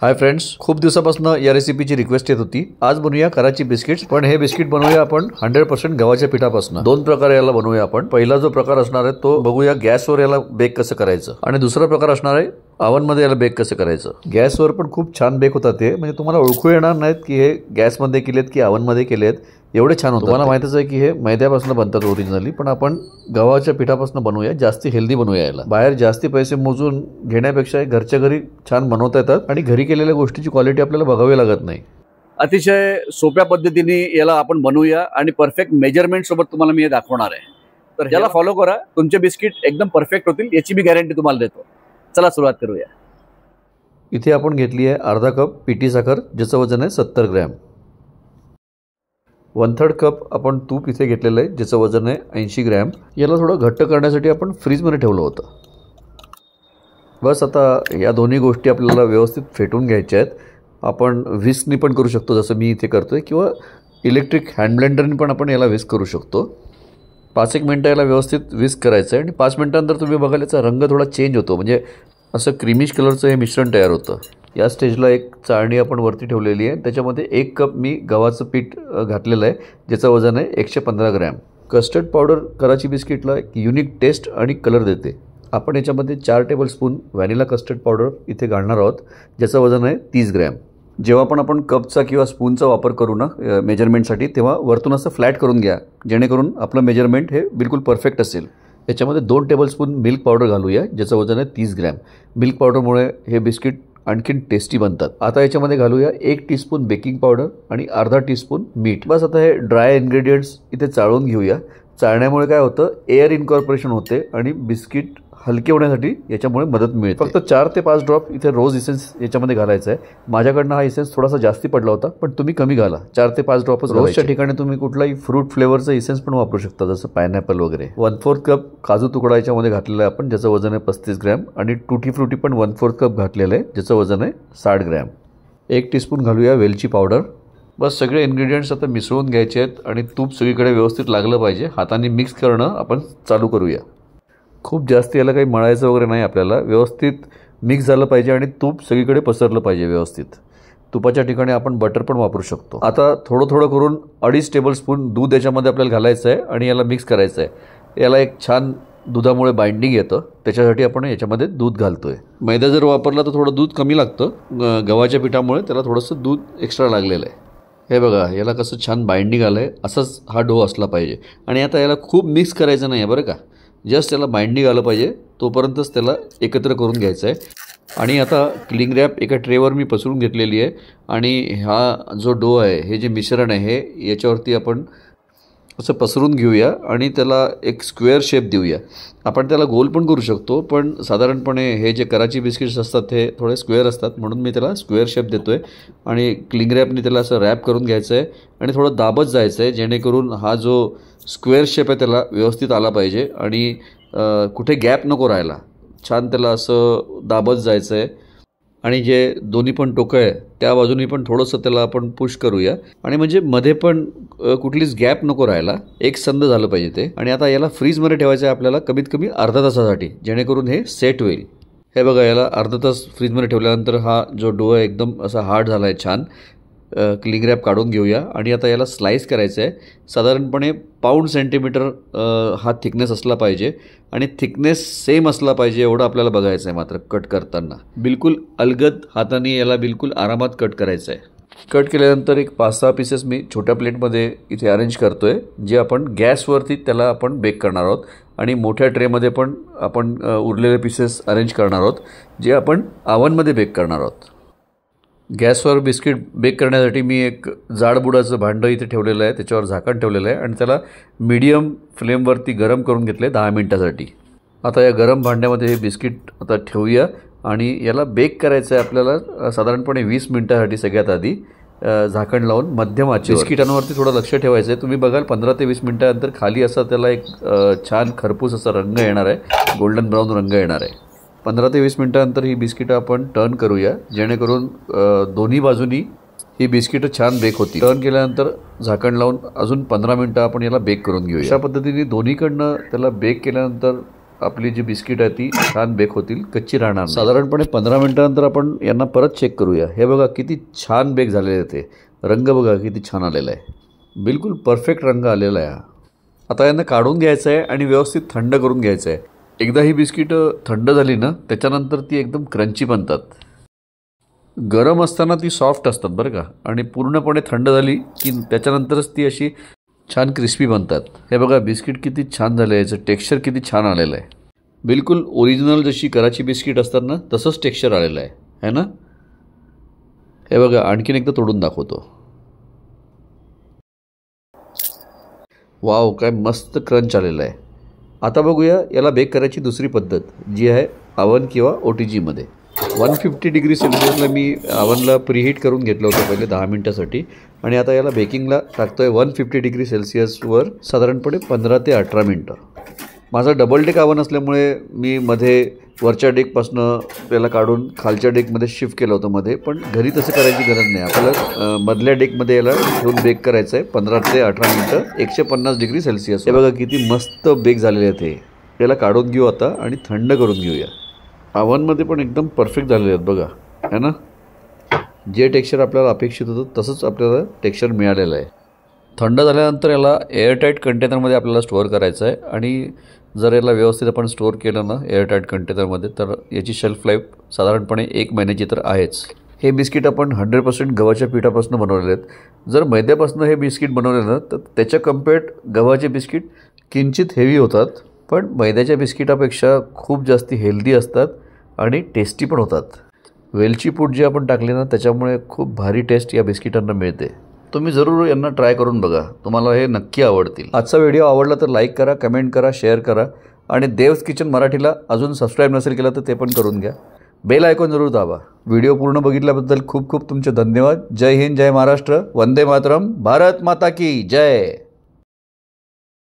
Hi friends, खूप दिवसापासून या रेसिपीची रिक्वेस्ट येत होती. आज बनवूया कराची बिस्किट्स. पण हे बिस्किट बनवूया आपण 100% गव्हाच्या पिठापासून. दोन प्रकारे याला बनवूया आपण. पहिला जो प्रकार असणार आहे तो बघूया गॅसवर याला बेक कसं करायचं, आणि दुसरा प्रकार असणार आहे ओव्हन मध्ये याला बेक कसं करायचं. गॅसवर पण खूप छान बेक होतात ते, म्हणजे तुम्हाला ओळखू येणार नाहीत की हे गॅसमध्ये केलेत की ओव्हन मध्ये केलेत. एवढे छान होतं. तुम्हाला माहितीच आहे की हे मैद्यापासून बनतात ओरिजिनली, पण आपण गव्हाच्या पिठापासून बनवूया. जास्ती हेल्दी बनवूया याला. बाहेर जास्ती पैसे मोजून घेण्यापेक्षा घरच्या घरी छान बनवता येतात आणि घरी केलेल्या गोष्टीची क्वालिटी आपल्याला बघावी लागत नाही. अतिशय सोप्या पद्धतीने याला आपण बनवूया आणि परफेक्ट मेजरमेंट सोबत तुम्हाला मी हे दाखवणार आहे. तर याला फॉलो करा, तुमचे बिस्किट एकदम परफेक्ट होतील याची मी गॅरंटी तुम्हाला देतो. चला सुरुवात करूया. इथे आपण घेतली आहे अर्धा कप पिठी साखर, ज्याचं वजन आहे 70 ग्रॅम. 1/3 कप आपण तूप इथे घेतलेलं आहे, ज्याचं वजन आहे 80 ग्रॅम. याला थोडं घट्ट करण्यासाठी आपण फ्रीजमध्ये ठेवलं होतं. बस आता या दोन्ही गोष्टी आपल्याला व्यवस्थित फेटून घ्यायच्या आहेत. आपण व्हिस्कनी पण करू शकतो, जसं मी इथे करतोय, किंवा इलेक्ट्रिक हँड ब्लेंडरनी पण आपण याला व्हिस्क करू शकतो. 5-1 मिनटं याला व्यवस्थित व्हिस्क करायचं आहे आणि 5 मिनटानंतर तुम्ही बघाल याचा रंग थोडा चेंज होतो, म्हणजे असं क्रीमिश कलरचं हे मिश्रण तयार होतं. या स्टेजला एक चाळणी आपण वरती ठेवलेली आहे. त्याच्यामध्ये 1 कप मी गव्हाचं पीठ घातलेलं आहे, ज्याचं वजन आहे 115 ग्रॅम. कस्टर्ड पावडर कराची बिस्किटला एक युनिक टेस्ट आणि कलर देते. आपण याच्यामध्ये 4 टेबलस्पून व्हॅनिला कस्टर्ड पावडर इथे घालणार आहोत, ज्याचं वजन आहे 30 ग्रॅम. जेव्हा पण आपण कपचा किंवा स्पूनचा वापर करू ना मेजरमेंटसाठी, तेव्हा वरतून असं फ्लॅट करून घ्या, जेणेकरून आपलं मेजरमेंट हे बिलकुल परफेक्ट असेल. याच्यामध्ये 2 टेबलस्पून मिल्क पावडर घालूया, ज्याचं वजन आहे 30 ग्रॅम. मिल्क पावडरमुळे हे बिस्किट आणखीन टेस्टी बनतात. आता याच्यामध्ये घालूया 1 टीस्पून बेकिंग पावडर आणि अर्धा टीस्पून मीठ. बस आता हे ड्राय इन्ग्रेडियंट्स इथे चाळून घेऊया. चाळण्यामुळे काय होतं, एअर इनकॉर्पोरेशन होते आणि बिस्किट हलके होण्यासाठी याच्यामुळे मदत मिळते. फक्त 4 ते 5 ड्रॉप इथे रोज इसेन्स याच्यामध्ये घालायचं आहे. माझ्याकडनं हा इसेन्स थोडासा जास्ती पडला होता, पण तुम्ही कमी घाला. 4 ते 5 ड्रॉपच. रोजच्या ठिकाणी तुम्ही कुठलाही फ्रूट फ्लेवरचं इसेन्स पण वापरू शकता, जसं पायनॅपल वगैरे. 1/4 कप काजू तुकडा याच्यामध्ये घातलेला आहे आपण, ज्याचं वजन आहे 35 ग्रॅम. आणि टूटी फ्रुटी पण 1/4 कप घातलेलं आहे, ज्याचं वजन आहे 60 ग्रॅम. 1 टीस्पून घालूया वेलची पावडर. बस सगळे इन्ग्रेडियंट्स आता मिसळून घ्यायचे आहेत आणि तूप सगळीकडे व्यवस्थित लागलं पाहिजे. हाताने मिक्स करणं आपण चालू करूया. खूप जास्त याला काही मळायचं वगैरे नाही, आपल्याला व्यवस्थित मिक्स झालं पाहिजे आणि तूप सगळीकडे पसरलं पाहिजे व्यवस्थित. तुपाच्या ठिकाणी आपण बटर पण वापरू शकतो. आता थोडं थोडं करून 2.5 टेबलस्पून दूध याच्यामध्ये आपल्याला घालायचं आहे आणि याला मिक्स करायचं आहे. याला एक छान दुधामुळे बाइंडिंग येतं, त्याच्यासाठी आपण याच्यामध्ये दूध घालतोय. मैदा जर वापरला तर थोडं दूध कमी लागतं. गव्हाच्या पिठामुळे त्याला थोडंसं दूध एक्स्ट्रा लागलेलं आहे. हे बघा, याला कसं छान बाइंडिंग आलं आहे. असंच हा डो असला पाहिजे. आणि आता याला खूप मिक्स करायचं नाही आहे बरं का, जस्ट त्याला बाइंडिंग आलं पाहिजे तोपर्यंतच त्याला एकत्र करून घ्यायचं आहे. आणि आता क्लिंग रॅप एका ट्रेवर मी पसरून घेतलेली आहे आणि हा जो डो आहे, हे जे मिश्रण आहे, हे याच्यावरती आपण असं पसरून घेऊया आणि त्याला एक स्क्वेअर शेप देऊया. आपण त्याला गोल पण करू शकतो, पण साधारणपणे हे जे कराची बिस्किट्स असतात हे थोडे स्क्वेअर असतात, म्हणून मी त्याला स्क्वेअर शेप देतो आहे. आणि क्लिंग रॅपने त्याला असं रॅप करून घ्यायचं आहे आणि थोडं दाबत जायचं आहे, जेणेकरून हा जो स्क्वेअर शेप आहे त्याला व्यवस्थित आला पाहिजे आणि कुठे गॅप नको राहायला. छान त्याला असं दाबत जायचं आहे. आणि जे दोन्ही पण टोकं आहे त्या बाजूनी पण थोडंसं त्याला आपण पुश करूया, आणि म्हणजे मध्ये पण कुठलीच गॅप नको राहायला, एक संद झालं पाहिजे ते. आणि आता याला फ्रीजमध्ये ठेवायचं आहे आपल्याला कमीत कमी अर्धा तासासाठी, जेणेकरून हे सेट होईल. हे बघा, याला अर्धा तास फ्रीजमध्ये ठेवल्यानंतर हा जो डो आहे एकदम असा हार्ड झाला आहे छान. क्लिंग रॅप काढून घेऊया आणि आता याला स्लाइस करायचं आहे. साधारणपणे पाऊण सेंटीमीटर हा थिकनेस असला पाहिजे आणि थिकनेस सेम असला पाहिजे एवढं आपल्याला बघायचं आहे. मात्र कट करताना बिलकुल अलगद हाताने याला बिलकुल आरामात कट करायचं आहे. कट केल्यानंतर एक 5-6 पीसेस मी छोट्या प्लेटमध्ये इथे अरेंज करतो आहे, जे आपण गॅसवरती त्याला आपण बेक करणार आहोत. आणि मोठ्या ट्रेमध्ये पण आपण उरलेले पीसेस अरेंज करणार आहोत, जे आपण ओव्हनमध्ये बेक करणार आहोत. गॅसवर बिस्किट बेक करण्यासाठी मी एक जाडबुडाचं भांडं इथे ठेवलेलं आहे, त्याच्यावर झाकण ठेवलेलं आहे आणि त्याला मीडियम फ्लेमवरती गरम करून घेतले 10 मिनटासाठी. आता या गरम भांड्यामध्ये हे बिस्किट आता ठेवूया आणि याला बेक करायचं आहे आपल्याला साधारणपणे 20 मिनटासाठी. सगळ्यात आधी झाकण लावून मध्यम आचेवर. बिस्किटांवरती थोडं लक्ष ठेवायचं आहे. तुम्ही बघाल 15 ते 20 मिनटानंतर खाली असा त्याला एक छान खरपूस असा रंग येणार आहे, गोल्डन ब्राऊन रंग येणार आहे. 15 ते 20 मिनटानंतर ही बिस्किटं आपण टर्न करूया, जेणेकरून दोन्ही बाजूनी ही बिस्किटं छान बेक होती. टर्न केल्यानंतर झाकण लावून अजून 15 मिनटं आपण याला बेक करून घेऊया. अशा पद्धतीने दोन्हीकडनं त्याला बेक केल्यानंतर आपली जी बिस्किट आहे ती छान बेक होतील, कच्ची राहणार नाही. साधारणपणे 15 मिनिटानंतर आपण यांना परत चेक करूया. हे बघा किती छान बेक झालेले आहे ते. रंग बघा किती छान आलेला आहे, बिलकुल परफेक्ट रंग आलेला आहे. आता यांना काढून घ्यायचं आहे आणि व्यवस्थित थंड करून घ्यायचं आहे. एकदा ही बिस्किट थंड झाली ना त्याच्यानंतर ती एकदम क्रंची बनतात. गरम असताना ती सॉफ्ट असतात बरं का, आणि पूर्णपणे थंड झाली की त्याच्यानंतरच ती अशी छान क्रिस्पी बनतात. हे बघा बिस्किट किती छान झालं आहे, याचं टेक्स्चर किती छान आलेलं आहे. बिलकुल ओरिजिनल जशी कराची बिस्किट असतात ना तसंच टेक्स्चर आलेलं आहे ना. हे बघा आणखीन एकदा तोडून दाखवतो. वाव, काय मस्त क्रंच आलेलं आहे. आता बघूया याला बेक करायची दुसरी पद्धत, जी आहे अवन किंवा OTGमध्ये. 150 डिग्री सेल्सिअसला मी अवनला प्रीहीट करून घेतलं होतं पहिले 10 मिनटासाठी, आणि आता याला बेकिंगला टाकतो आहे 150 डिग्री सेल्सिअसवर साधारणपणे 15 ते 18 मिनटं. माझा डबल डेक अवन असल्यामुळे मी मध्ये वरच्या डेकपासनं त्याला काढून खालच्या डेकमध्ये शिफ्ट केलं होतं मध्ये, पण घरी तसं करायची गरज नाही. आपल्याला मधल्या डेकमध्ये याला ठेवून बेक करायचं आहे 15 ते 18 मिनटं 150 डिग्री सेल्सिअस. हे बघा किती मस्त बेक झालेले आहेत. हे त्याला काढून घेऊ आता आणि थंड करून घेऊया. अवनमध्ये पण एकदम परफेक्ट झालेले आहेत बघा, है ना. जे टेक्स्चर आपल्याला अपेक्षित होतं तसंच आपल्याला टेक्स्चर मिळालेलं आहे. थंड झाल्यानंतर याला एअरटाईट कंटेनरमध्ये आपल्याला स्टोअर करायचं आहे, आणि जर याला व्यवस्थित आपण स्टोअर केलं ना एअरटाईट कंटेनरमध्ये तर याची शेल्फ लाईफ साधारणपणे 1 महिन्याची तर आहेच. हे बिस्किट आपण 100% गव्हाच्या पिठापासून बनवलेले आहेत. जर मैद्यापासून हे बिस्किट बनवले ना तर त्याच्या कम्पेअर्ड गव्हाचे बिस्किट किंचित हेवी होतात, पण मैद्याच्या बिस्किटापेक्षा खूप जास्ती हेल्दी असतात आणि टेस्टी पण होतात. वेलची पूड जी आपण टाकली ना त्याच्यामुळे खूप भारी टेस्ट या बिस्किटांना मिळते. तुम्ही जरूर यांना ट्राय करून बघा, तुम्हाला हे नक्की आवडतील. आजचा व्हिडिओ आवडला तर लाईक करा, कमेंट करा, शेअर करा, आणि देव्स किचन मराठीला अजून सबस्क्राईब नसेल केलं तर ते पण करून घ्या. बेल आयकॉन जरूर दाबा. व्हिडिओ पूर्ण बघितल्याबद्दल खूप खूप तुमचे धन्यवाद. जय हिंद, जय महाराष्ट्र, वंदे मातरम, भारत माता की जय.